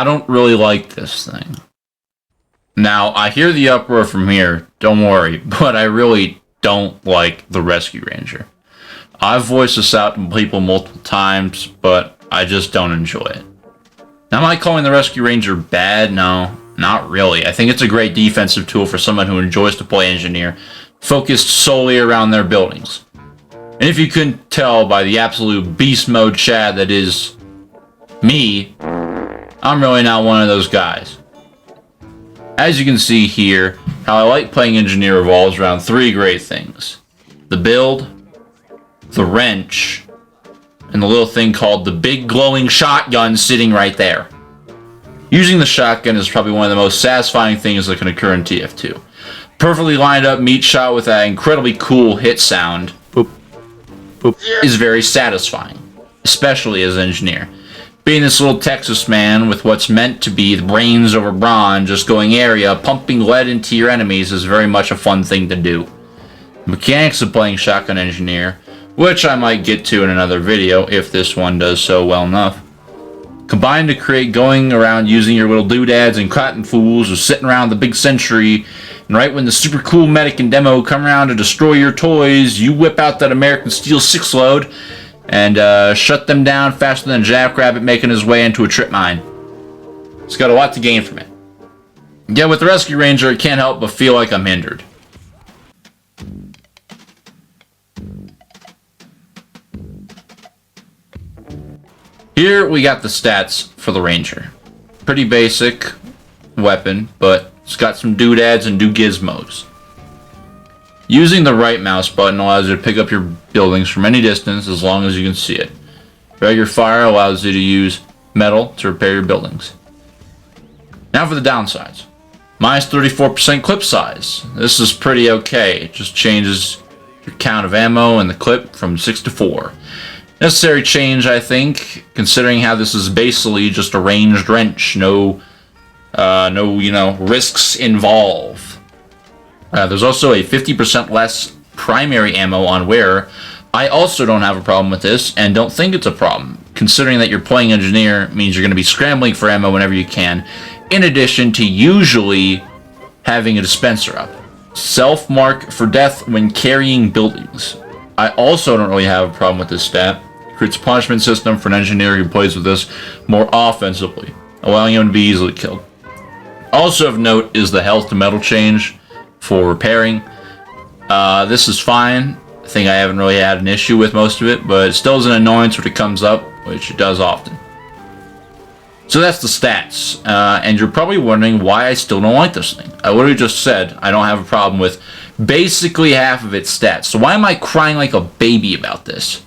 I don't really like this thing. Now, I hear the uproar from here, don't worry, but I really don't like the Rescue Ranger. I've voiced this out to people multiple times, but I just don't enjoy it. Now, am I calling the Rescue Ranger bad? No, not really. I think it's a great defensive tool for someone who enjoys to play engineer, focused solely around their buildings. And if you couldn't tell by the absolute beast mode chat that is me, I'm really not one of those guys. As you can see here, how I like playing engineer revolves around three great things. The build, the wrench, and the little thing called the big glowing shotgun sitting right there. Using the shotgun is probably one of the most satisfying things that can occur in TF2. Perfectly lined up meat shot with that incredibly cool hit sound boop, boop, is very satisfying, especially as an engineer. Being this little Texas man with what's meant to be the brains over brawn, just going area, pumping lead into your enemies is very much a fun thing to do. The mechanics of playing Shotgun Engineer, which I might get to in another video if this one does so well enough, combined to create going around using your little doodads and cotton fools or sitting around the big sentry, and right when the super cool medic and demo come around to destroy your toys, you whip out that American Steel 6-load and shut them down faster than a jackrabbit making his way into a trip mine. It's got a lot to gain from it. Yeah, with the Rescue Ranger, I can't help but feel like I'm hindered. Here we got the stats for the Ranger. Pretty basic weapon, but it's got some doodads and gizmos. Using the right mouse button allows you to pick up your buildings from any distance as long as you can see it. Regular fire allows you to use metal to repair your buildings. Now for the downsides. Minus 34% clip size. This is pretty okay. It just changes your count of ammo in the clip from 6 to 4. Necessary change, I think, considering how this is basically just a ranged wrench. No risks involved. There's also a 50% less primary ammo on wearer. I also don't have a problem with this, and don't think it's a problem, considering that you're playing engineer means you're going to be scrambling for ammo whenever you can, in addition to usually having a dispenser up. Self-mark for death when carrying buildings. I also don't really have a problem with this stat. It creates a punishment system for an engineer who plays with this more offensively, allowing him to be easily killed. Also of note is the health to metal change for repairing. This is fine. I think I haven't really had an issue with most of it, but it still is an annoyance when it comes up, which it does often. So that's the stats, and you're probably wondering why I still don't like this thing. I literally just said I don't have a problem with basically half of its stats, so why am I crying like a baby about this?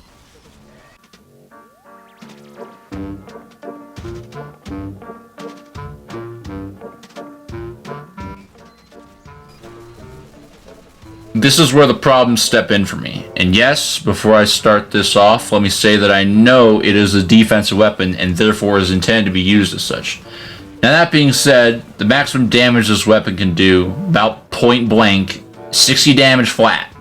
This is where the problems step in for me. And yes, before I start this off, let me say that I know it is a defensive weapon and therefore is intended to be used as such. Now that being said, the maximum damage this weapon can do, about point blank, 60 damage flat.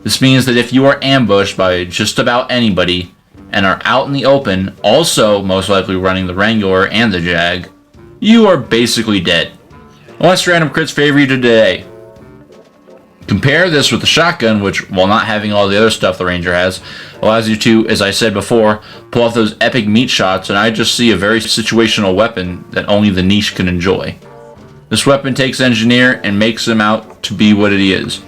This means that if you are ambushed by just about anybody and are out in the open, also most likely running the Wrangler and the Jag, you are basically dead. Unless random crits favor you today. Compare this with the shotgun, which, while not having all the other stuff the Ranger has, allows you to, as I said before, pull off those epic meat shots, and I just see a very situational weapon that only the niche can enjoy. This weapon takes Engineer and makes him out to be what it is.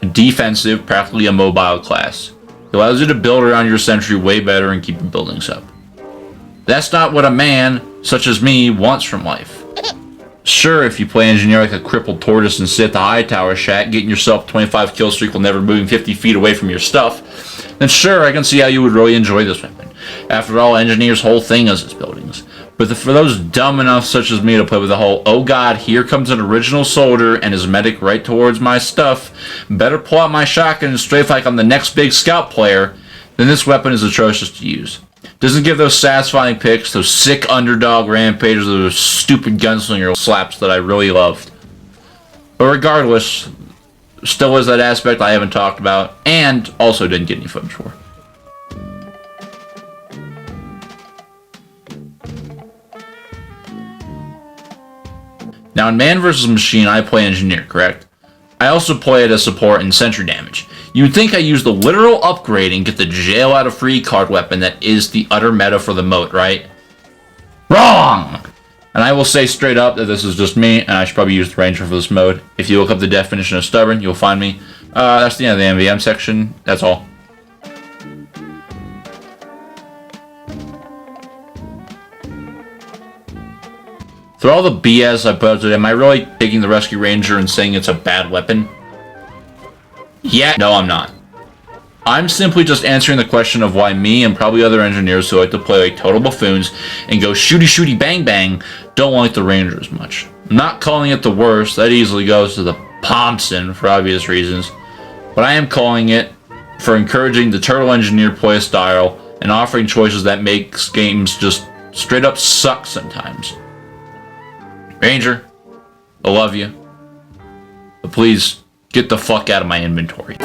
A defensive, practically a mobile class. It allows you to build around your sentry way better and keep your buildings up. That's not what a man, such as me, wants from life. Sure, if you play engineer like a crippled tortoise and sit at the high tower shack, getting yourself 25 kill streak while never moving 50 feet away from your stuff, then sure, I can see how you would really enjoy this weapon. After all, engineer's whole thing is its buildings. But for those dumb enough such as me to play with the whole, oh god, here comes an original soldier and his medic right towards my stuff, better pull out my shotgun and strafe like I'm the next big scout player, then this weapon is atrocious to use. Doesn't give those satisfying picks, those sick underdog rampages, those stupid gunslinger slaps that I really loved. But regardless, still is that aspect I haven't talked about, and also didn't get any footage for. Now in Man vs. Machine, I play Engineer, correct? I also play it as support and sentry damage. You would think I use the literal upgrade and get the jail out of free card weapon that is the utter meta for the moat, right? Wrong! And I will say straight up that this is just me, and I should probably use the Ranger for this mode. If you look up the definition of stubborn, you'll find me. That's the end of the MVM section. That's all. Through all the BS I put up today, am I really taking the Rescue Ranger and saying it's a bad weapon? Yeah, no, I'm not. I'm simply just answering the question of why me and probably other engineers who like to play like total buffoons and go shooty shooty bang bang don't like the Ranger as much. I'm not calling it the worst, that easily goes to the Thompson for obvious reasons, but I am calling it for encouraging the Turtle Engineer play style and offering choices that makes games just straight up suck sometimes. Ranger, I love you, but please get the fuck out of my inventory.